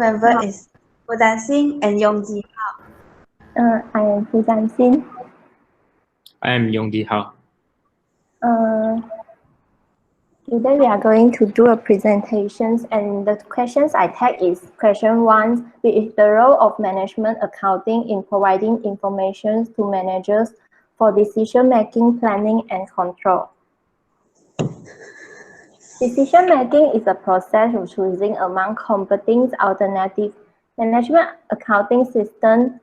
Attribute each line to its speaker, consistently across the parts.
Speaker 1: member is Pudan Singh and Yongji Hao.
Speaker 2: I am Pudan Singh.
Speaker 3: I am Yongji Hao.
Speaker 2: Today we are going to do a presentation, and the questions I take is question 1, which is the role of management accounting in providing information to managers for decision making, planning, and control. Decision making is a process of choosing among competing alternatives. Management accounting system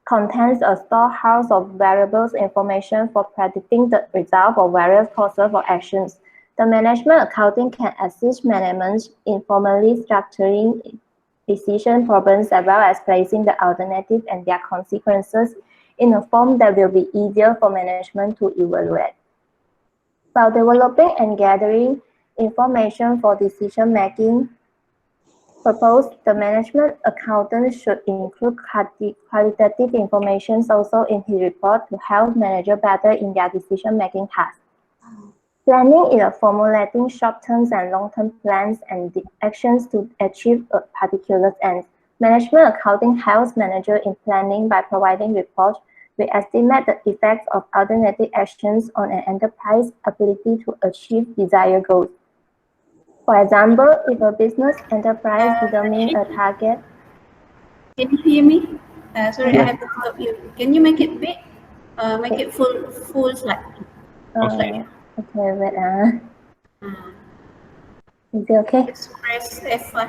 Speaker 2: contains a storehouse of variables information for predicting the result of various courses of actions. The management accounting can assist management in formally structuring decision problems as well as placing the alternatives and their consequences in a form that will be easier for management to evaluate. While developing and gathering information for decision making purpose, the management accountant should include qualitative information also in his report to help managers better in their decision making tasks. Planning is formulating short-term and long-term plans and the actions to achieve a particular end. Management accounting helps managers in planning by providing reports which estimate the effects of alternative actions on an enterprise's ability to achieve desired goals. For example, if a business enterprise determines a target.
Speaker 4: Can you hear me? Sorry,
Speaker 3: Yeah.
Speaker 4: I have to stop you. Can you make it big? Make it full slide.
Speaker 3: Okay.
Speaker 2: Okay, wait. Is it okay?
Speaker 4: Just press F5.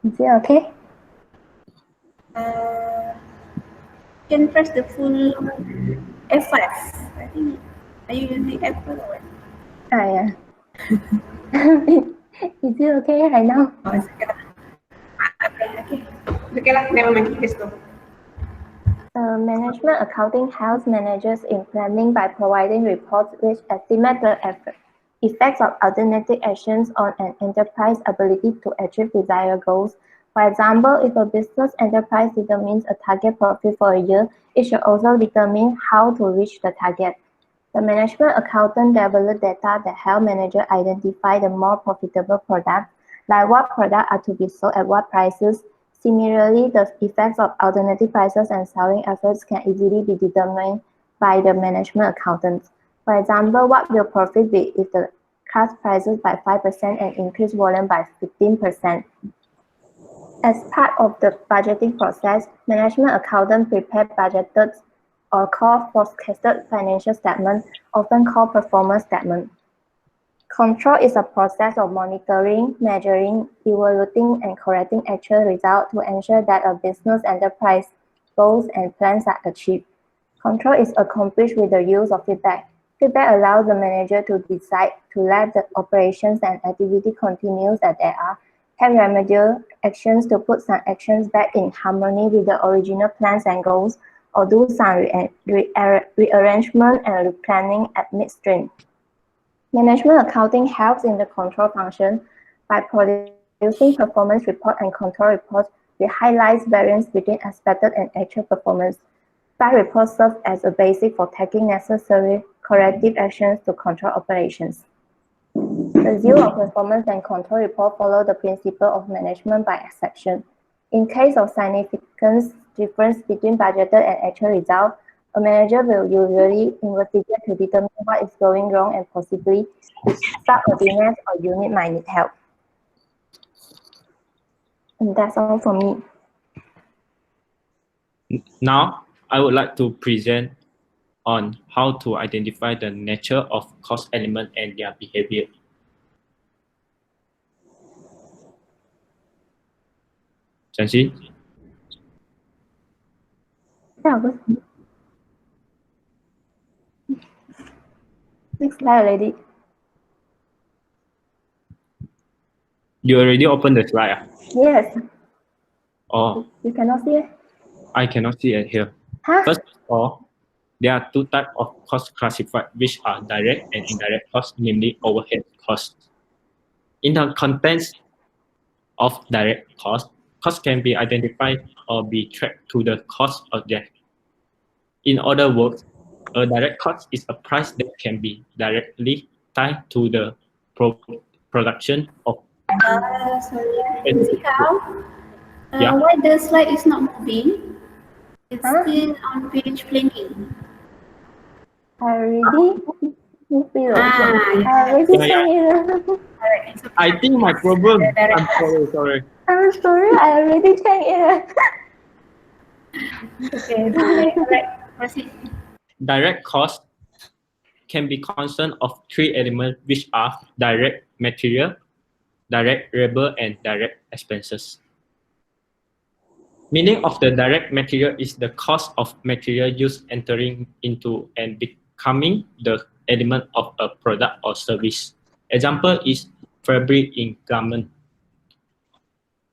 Speaker 2: Is it okay?
Speaker 4: Can press the full F5. I think. Are you using F5 or what?
Speaker 2: Yeah. Is it okay right now?
Speaker 4: Oh, it's okay. Okay. Okay lah, never mind. Let's go.
Speaker 2: Management accounting helps managers in planning by providing reports which estimate the effects of alternative actions on an enterprise ability to achieve desired goals. For example, if a business enterprise determines a target profit for a year, it should also determine how to reach the target. The management accountant develops data that help managers identify the more profitable products, like what products are to be sold at what prices. Similarly, the effects of alternative prices and selling efforts can easily be determined by the management accountant. For example, what will profit be if the cut prices by 5% and increase volume by 15%? As part of the budgeting process, management accountants prepare budgeted or called forecasted financial statement, often called performance statement. Control is a process of monitoring, measuring, evaluating, and correcting actual results to ensure that a business enterprise goals and plans are achieved. Control is accomplished with the use of feedback. Feedback allows the manager to decide to let the operations and activity continue as they are, take remedial actions to put some actions back in harmony with the original plans and goals, or do some rearrangement and replanning at midstream. Management accounting helps in the control function by producing performance report and control reports which highlights variance between expected and actual performance. Such reports serve as a basis for taking necessary corrective actions to control operations. The zero performance and control report follow the principle of management by exception. In case of significant difference between budgeted and actual results, a manager will usually investigate to determine what is going wrong and possibly which subordinates or unit might need help. And that's all for me.
Speaker 3: Now, I would like to present on how to identify the nature of cost element and their behavior. Chancy?
Speaker 2: Next slide already.
Speaker 3: You already opened the slide?
Speaker 2: Yes.
Speaker 3: Oh.
Speaker 2: You cannot see it?
Speaker 3: I cannot see it here.
Speaker 2: Huh?
Speaker 3: First of all, there are two types of costs classified, which are direct and indirect costs, namely overhead costs. In the context of direct costs, costs can be identified or be tracked to the cost object. In other words, a direct cost is a price that can be directly tied to the production of
Speaker 4: Sorry, Zikao.
Speaker 3: Yeah.
Speaker 4: Why the slide is not moving? It's still on page planning.
Speaker 2: I already moved it.
Speaker 4: Yeah.
Speaker 2: I already
Speaker 3: Yeah,
Speaker 2: sent it.
Speaker 4: Alright, it's okay.
Speaker 3: I think my problem.
Speaker 4: The direct
Speaker 3: I'm sorry.
Speaker 2: I'm sorry, I already checked it.
Speaker 4: Okay, alright, proceed.
Speaker 3: Direct cost can be constant of three elements, which are direct material, direct labor, and direct expenses. Meaning of the direct material is the cost of material used entering into and becoming the element of a product or service. Example is fabric in garment.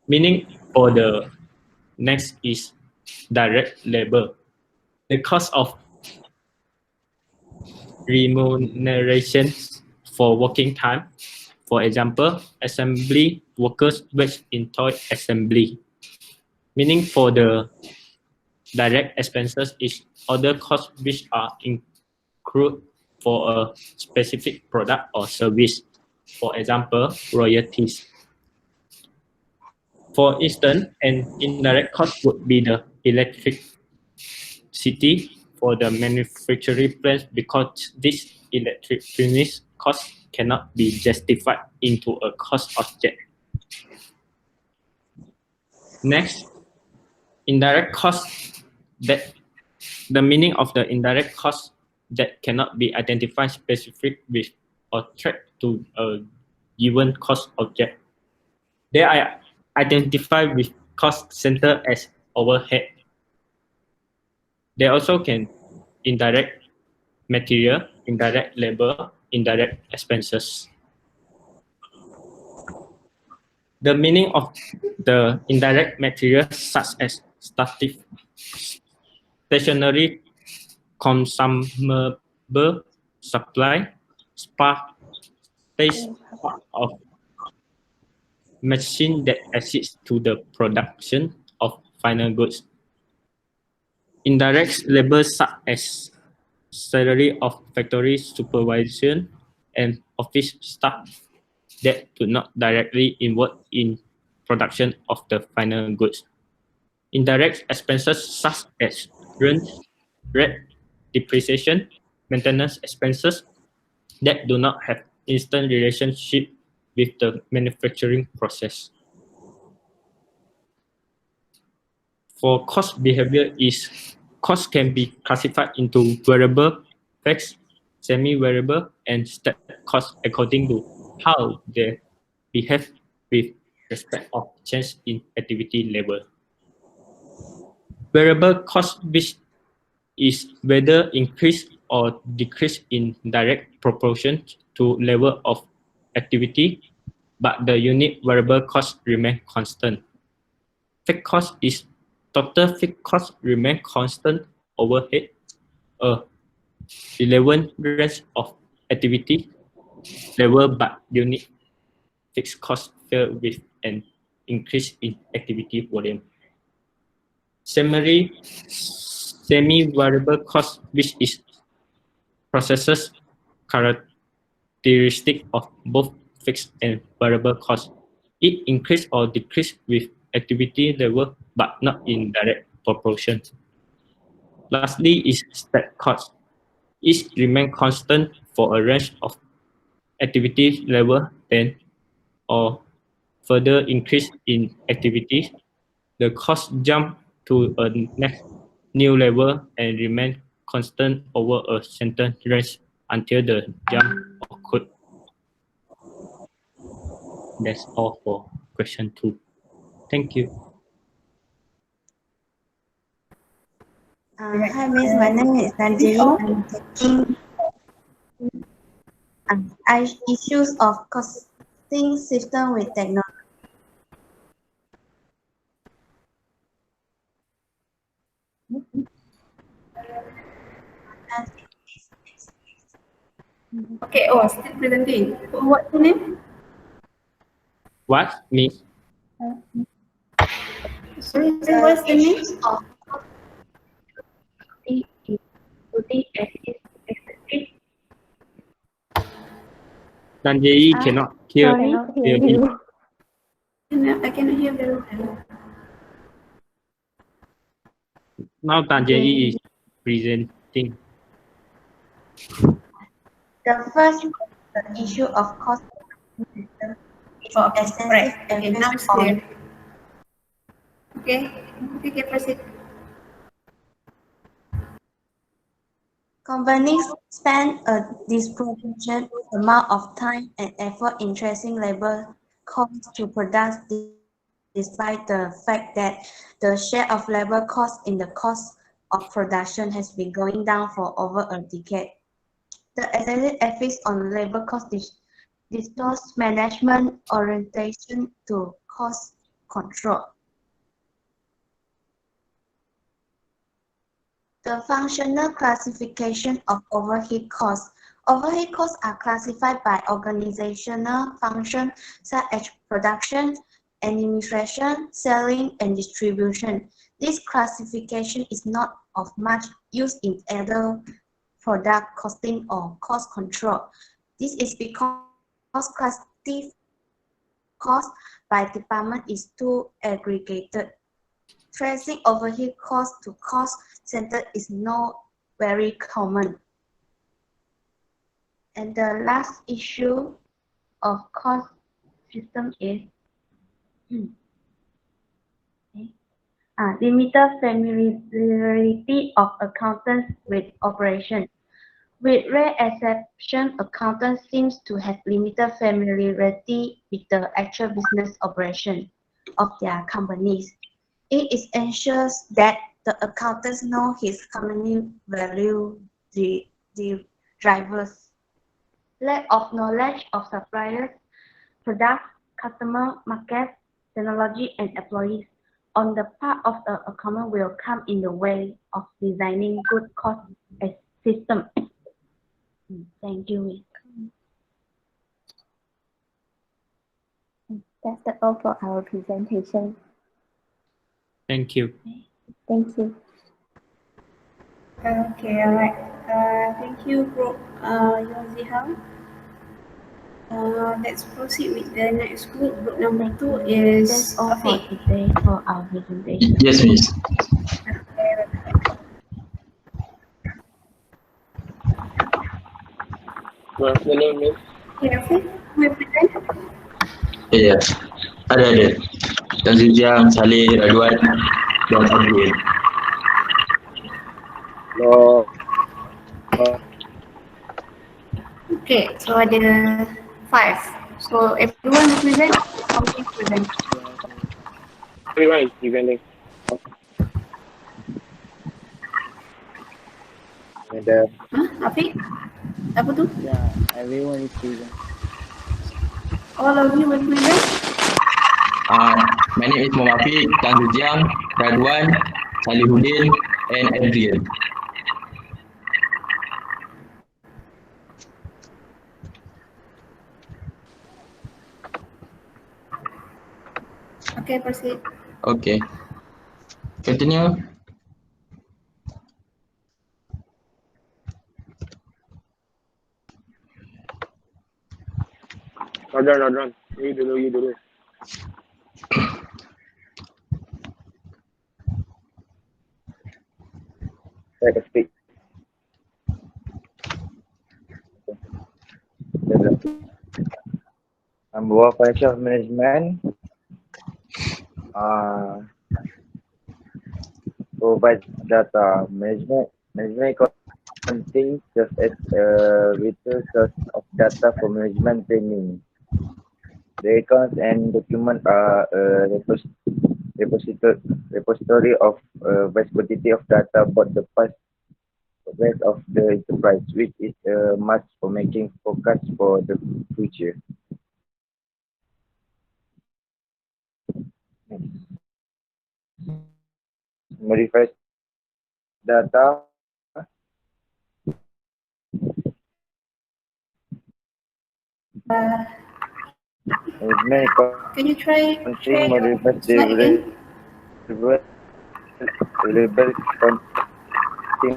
Speaker 3: Meaning for the next is direct labor. The cost of remuneration for working time. For example, assembly workers wage in toy assembly. Meaning for the direct expenses is other costs which are incurred for a specific product or service. For example, royalties. For instance, an indirect cost would be the electricity for the manufacturing plants because this electricity cost cannot be justified into a cost object. Next, indirect cost. That the meaning of the indirect cost that cannot be identified specific with or tracked to a given cost object. They are identified with cost center as overhead. They also can indirect material, indirect labor, indirect expenses. The meaning of the indirect materials such as stationary, consumable, supply, space of machine that assist to the production of final goods. Indirect labor such as salary of factory supervision and office staff that do not directly involve in production of the final goods. Indirect expenses such as rent, depreciation, maintenance expenses that do not have instant relationship with the manufacturing process. For cost behavior is cost can be classified into variable, fixed, semi-variable, and step cost according to how they behave with respect of change in activity level. Variable cost, which is whether increase or decrease in direct proportion to level of activity, but the unit variable cost remain constant. Fixed cost is total fixed cost remain constant overhead, a relevant range of activity level, but unit fixed cost fell with an increase in activity volume. Similarly, semi-variable cost, which is processes characteristic of both fixed and variable cost. It increase or decrease with activity level, but not in direct proportion. Lastly is step cost. It remain constant for a range of activity level, then or further increase in activity, the cost jump to a next new level and remain constant over a certain range until the jump occurred. That's all for question 2. Thank you.
Speaker 1: Hi, Miss. My name is Nanjali. I'm taking issues of costing system with technology.
Speaker 4: Okay, still presenting. What's your name?
Speaker 3: What? Me?
Speaker 4: Sorry, what's the name?
Speaker 3: Tan Jae
Speaker 2: Ah,
Speaker 3: cannot hear.
Speaker 2: I cannot hear you.
Speaker 4: I cannot hear very well.
Speaker 3: Now Tan Jae is presenting.
Speaker 1: The first, the issue of cost system is
Speaker 4: Oh, okay,
Speaker 1: extensive
Speaker 4: right. Okay, now
Speaker 1: emphasis
Speaker 4: it's
Speaker 1: on
Speaker 4: clear. Okay, okay, proceed.
Speaker 1: companies spend a disproportionate amount of time and effort in tracing labor costs to products despite the fact that the share of labor costs in the cost of production has been going down for over a decade. The extensive emphasis on labor cost distorts management orientation to cost control. The functional classification of overhead costs. Overhead costs are classified by organizational functions such as production, administration, selling, and distribution. This classification is not of much use in either product costing or cost control. This is because classification cost by department is too aggregated. Tracing overhead cost to cost center is not very common. And the last issue of cost system is limited familiarity of accountants with operation. With rare exception, accountants seems to have limited familiarity with the actual business operation of their companies. It is ensures that the accountants know his company value the drivers. Lack of knowledge of suppliers, products, customer, market, technology, and employees on the part of the accountant will come in the way of designing good cost system. Thank you.
Speaker 2: That's all for our presentation.
Speaker 3: Thank you.
Speaker 2: Thank you.
Speaker 4: Okay, alright. Thank you, Group Yoziham. Let's proceed with the next group. Group number 2 is
Speaker 1: That's all for
Speaker 4: Afiq.
Speaker 1: today for our presentation.
Speaker 5: Yes, miss.
Speaker 6: Good afternoon, miss.
Speaker 4: Okay, Afiq, we present.
Speaker 5: Ya, ada. Dan Ziziam, Saleh, Radwan, dan Abdul.
Speaker 6: No.
Speaker 4: Okay, so ada 5. So everyone will present. How will you present?
Speaker 6: Everyone is presenting. And
Speaker 4: Afiq? Apa tu?
Speaker 7: Yeah, everyone is present.
Speaker 4: All of you will present?
Speaker 5: My name is Muhammad, Dan Ziziam, Radwan, Salihuddin, and Adrian.
Speaker 4: Okay, proceed.
Speaker 5: Okay. Continue.
Speaker 6: Radwan. You dulu. Saya akan speak. Buat financial management provide data management contains just as a vital source of data for management training. The accounts and documents are a repository of vast quantity of data about the past progress of the enterprise, which is a must for making forecasts for the future. Modify data management
Speaker 4: Can you try
Speaker 5: contain
Speaker 4: your
Speaker 5: modify
Speaker 4: slide again?
Speaker 5: available contain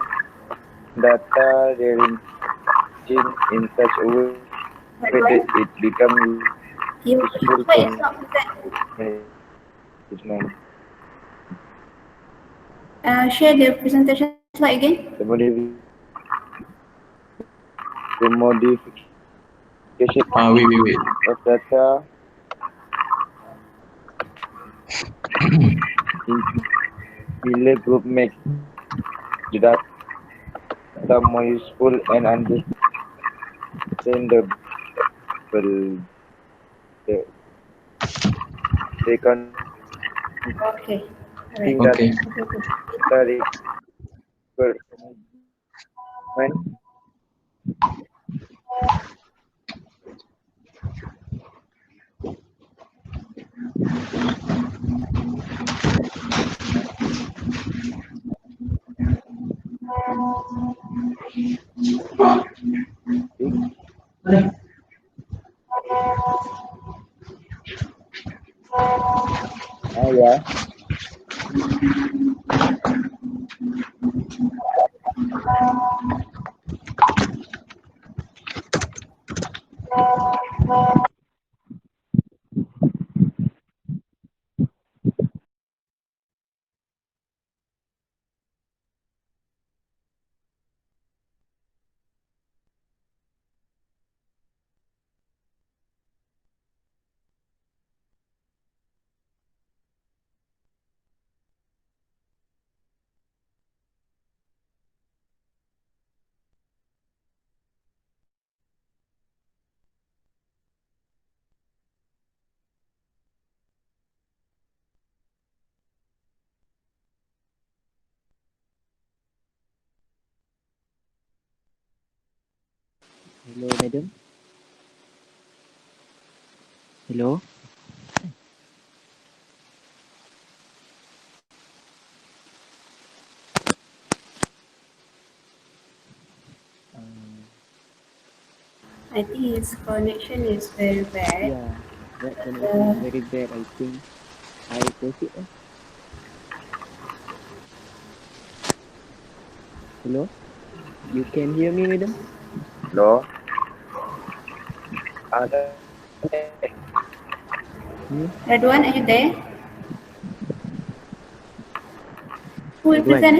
Speaker 5: data ranging in such a way
Speaker 6: whether it becomes
Speaker 4: Your
Speaker 6: useful
Speaker 4: slide
Speaker 6: for
Speaker 4: is not present.
Speaker 6: management.
Speaker 4: Share the presentation slide again.
Speaker 6: The modification
Speaker 5: Wait.
Speaker 6: of data bila group makes the data more useful and understandable. They can
Speaker 4: Okay.
Speaker 6: think
Speaker 4: Alright.
Speaker 6: that
Speaker 5: Okay.
Speaker 6: when yeah.
Speaker 7: Hello, madam. Hello.
Speaker 4: I think his connection is very bad.
Speaker 7: Yeah, that connection is very bad. I think I proceed. Hello. You can hear me, madam?
Speaker 6: Hello.
Speaker 4: Radwan, are you there? Who will
Speaker 7: Radwan.
Speaker 4: present?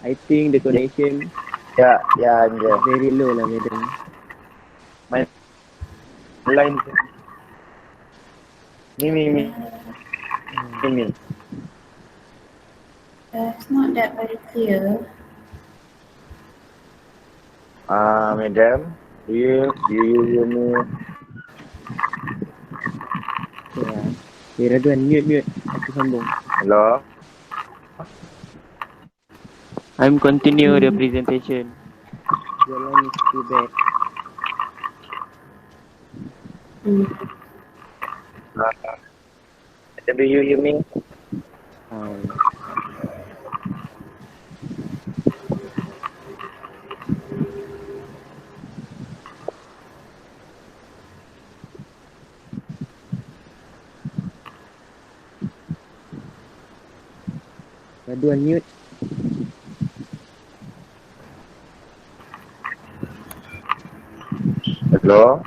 Speaker 7: I think the connection
Speaker 6: Yeah, I'm
Speaker 7: is
Speaker 6: there.
Speaker 7: very low, lah, madam.
Speaker 6: My line. Me.
Speaker 4: It's not that very clear.
Speaker 6: Madam, do you hear me?
Speaker 7: Yeah. Okay, Radwan, mute. Aku sambung.
Speaker 6: Hello.
Speaker 7: I'm continue the presentation. Your line is too bad.
Speaker 6: Madam, do you hear me?
Speaker 7: Radwan, mute.
Speaker 6: Hello.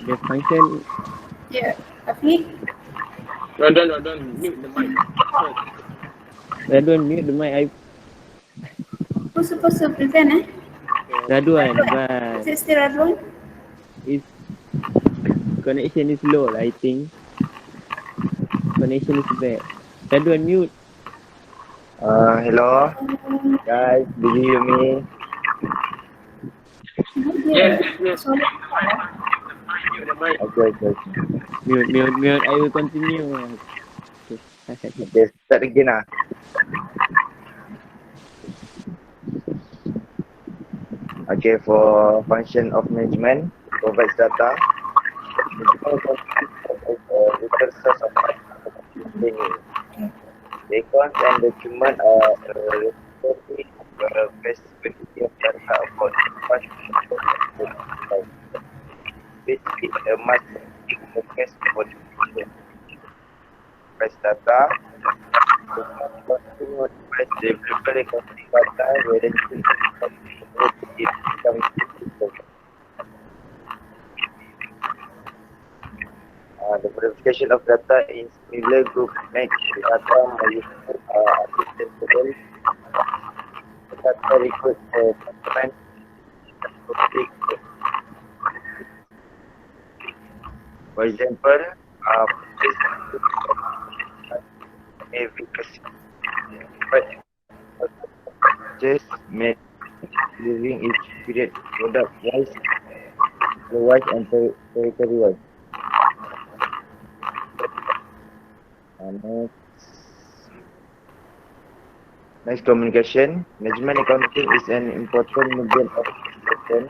Speaker 7: The function.
Speaker 4: Yeah, Afi?
Speaker 3: Radwan, mute the mic.
Speaker 7: Radwan, mute the mic.
Speaker 4: Who's supposed to present,
Speaker 7: Radwan, but
Speaker 4: Is it still Radwan?
Speaker 7: its connection is low, I think. Connection is bad. Radwan, mute.
Speaker 6: Hello. Guys, do you hear me?
Speaker 3: Yes.
Speaker 4: Sorry.
Speaker 6: Okay.
Speaker 7: Mute. I will continue.
Speaker 6: Okay, start again. Okay, for function of management, provides data. Little source of training. Records and documents are flexibility of data about which is a much focus for the future. Press data. Press developer recording data whether it become useful. The verification of data in similar group makes the data more useful, understandable. The data records for measurement topic. For example, this efficacy, but just made during each period, product wise, wise and territory wise. Next communication. Management accounting is an important medium of expression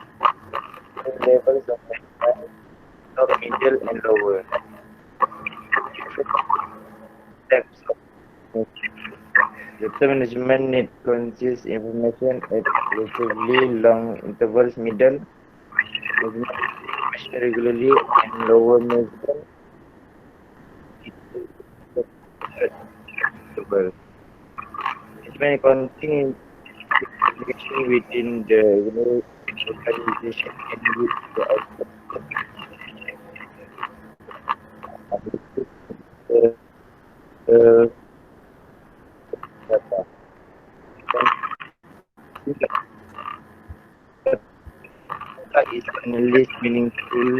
Speaker 6: in levels of management, top, middle, and lower. Different types of data management need consist information at relatively long intervals. Middle management measure regularly and lower management interval. Management accounting communication within the organization and with the output. Data. Data is analysis meaningful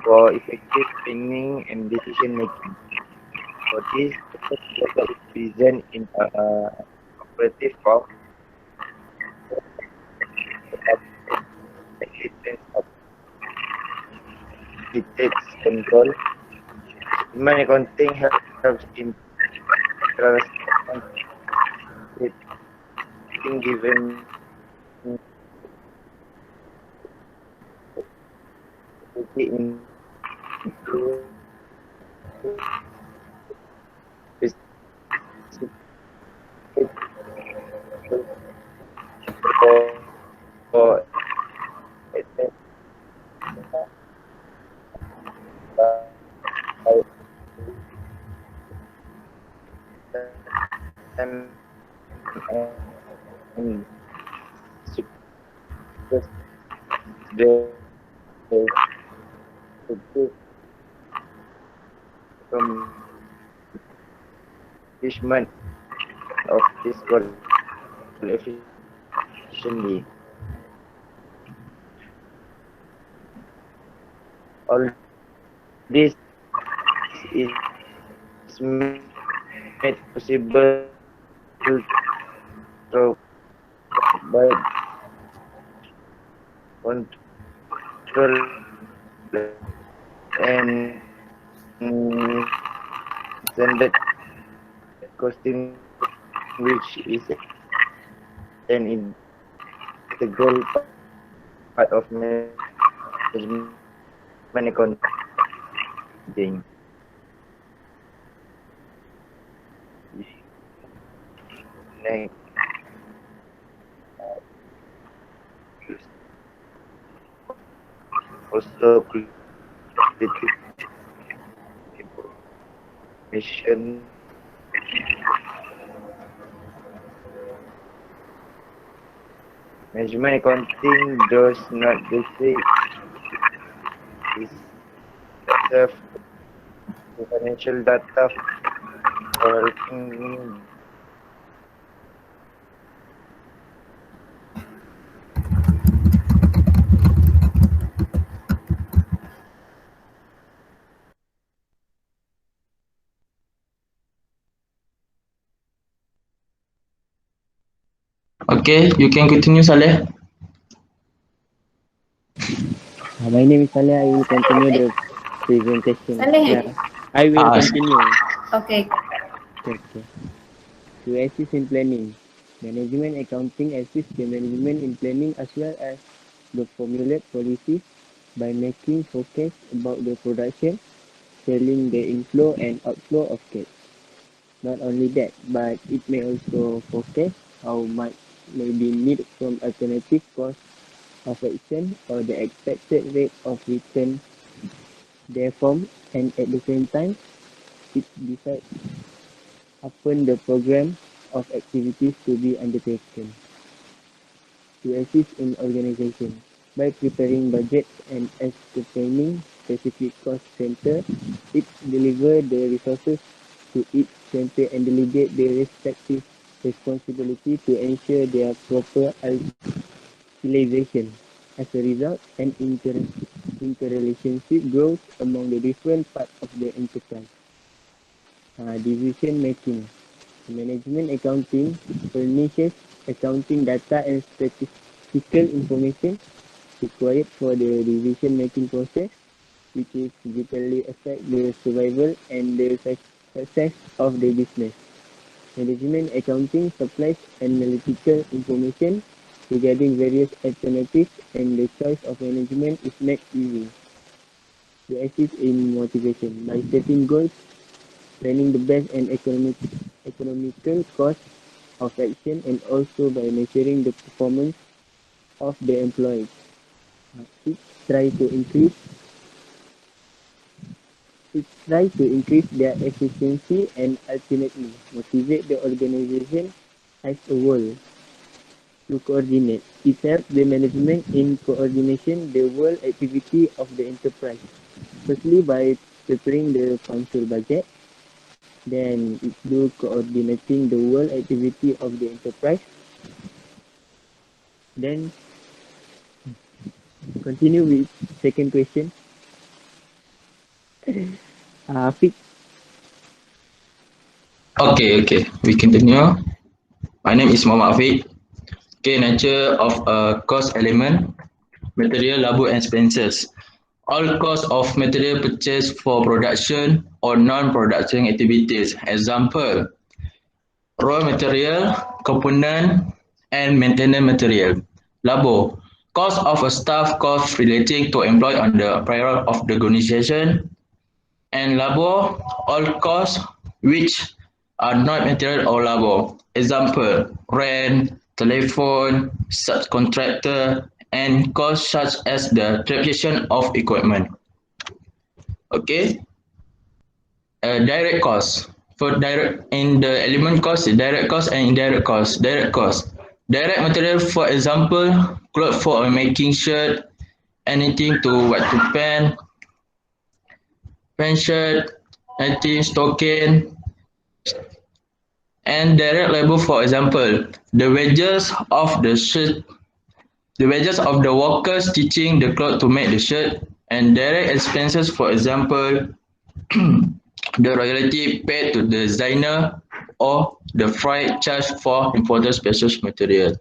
Speaker 6: for effective planning and decision making. For this, data is present in operative form. Of dictates control. Human accounting helps in given into for and the accomplishment of this goal efficiently. All this is made possible through by control and standard costing, which is an integral part of management accounting. Next, also qualitative information. Management accounting does not basic itself to financial data for helping.
Speaker 5: Okay, you can continue, Saleh.
Speaker 7: My name is Saleh. I will continue the presentation.
Speaker 4: Saleh.
Speaker 7: Yeah, I will continue.
Speaker 4: Okay.
Speaker 7: Okay. To assist in planning, management accounting assists the management in planning as well as the formulate policies by making forecasts about the production, selling the inflow and outflow of cash. Not only that, but it may also forecast how much may be needed from alternative course of action or the expected rate of return therefrom, and at the same time, it decides upon the program of activities to be undertaken. To assist in organization by preparing budgets and ascertaining specific cost center, it delivers the resources to each center and delegate the respective responsibility to ensure their proper utilization. As a result, an interrelationship grows among the different parts of the enterprise. Decision making. Management accounting furnishes accounting data and statistical information required for the decision-making process, which is vitally affect the survival and the success of the business. Management accounting supplies analytical information regarding various alternatives, and the choice of management is made easy. To assist in motivation by setting goals, planning the best and economical cost of action, and also by measuring the performance of the employees. It try to increase their efficiency and ultimately motivate the organization as a whole to coordinate. It helps the management in coordination the whole activity of the enterprise. Firstly, by preparing the functional budget, then it do coordinating the whole activity of the enterprise. Then continue with second question. Fix.
Speaker 5: Okay, we continue. My name is Muhammad Afiq. Okay, nature of a cost element, material, labor and expenses. All costs of material purchased for production or non-production activities. Example, raw material, component and maintenance material. Labor, cost of a staff cost relating to employee on the payroll of the organization. And labor, all costs which are not material or labor. Example, rent, telephone, subcontractor, and costs such as the depreciation of equipment. Okay, direct costs. For direct in the element cost, direct cost and indirect cost. Direct cost. Direct material, for example, cloth for making shirt, anything to what to pen shirt, anything stocking, and direct labor, for example, the wages of the workers stitching the cloth to make the shirt, and direct expenses, for example, the royalty paid to the designer or the freight charged for imported special material.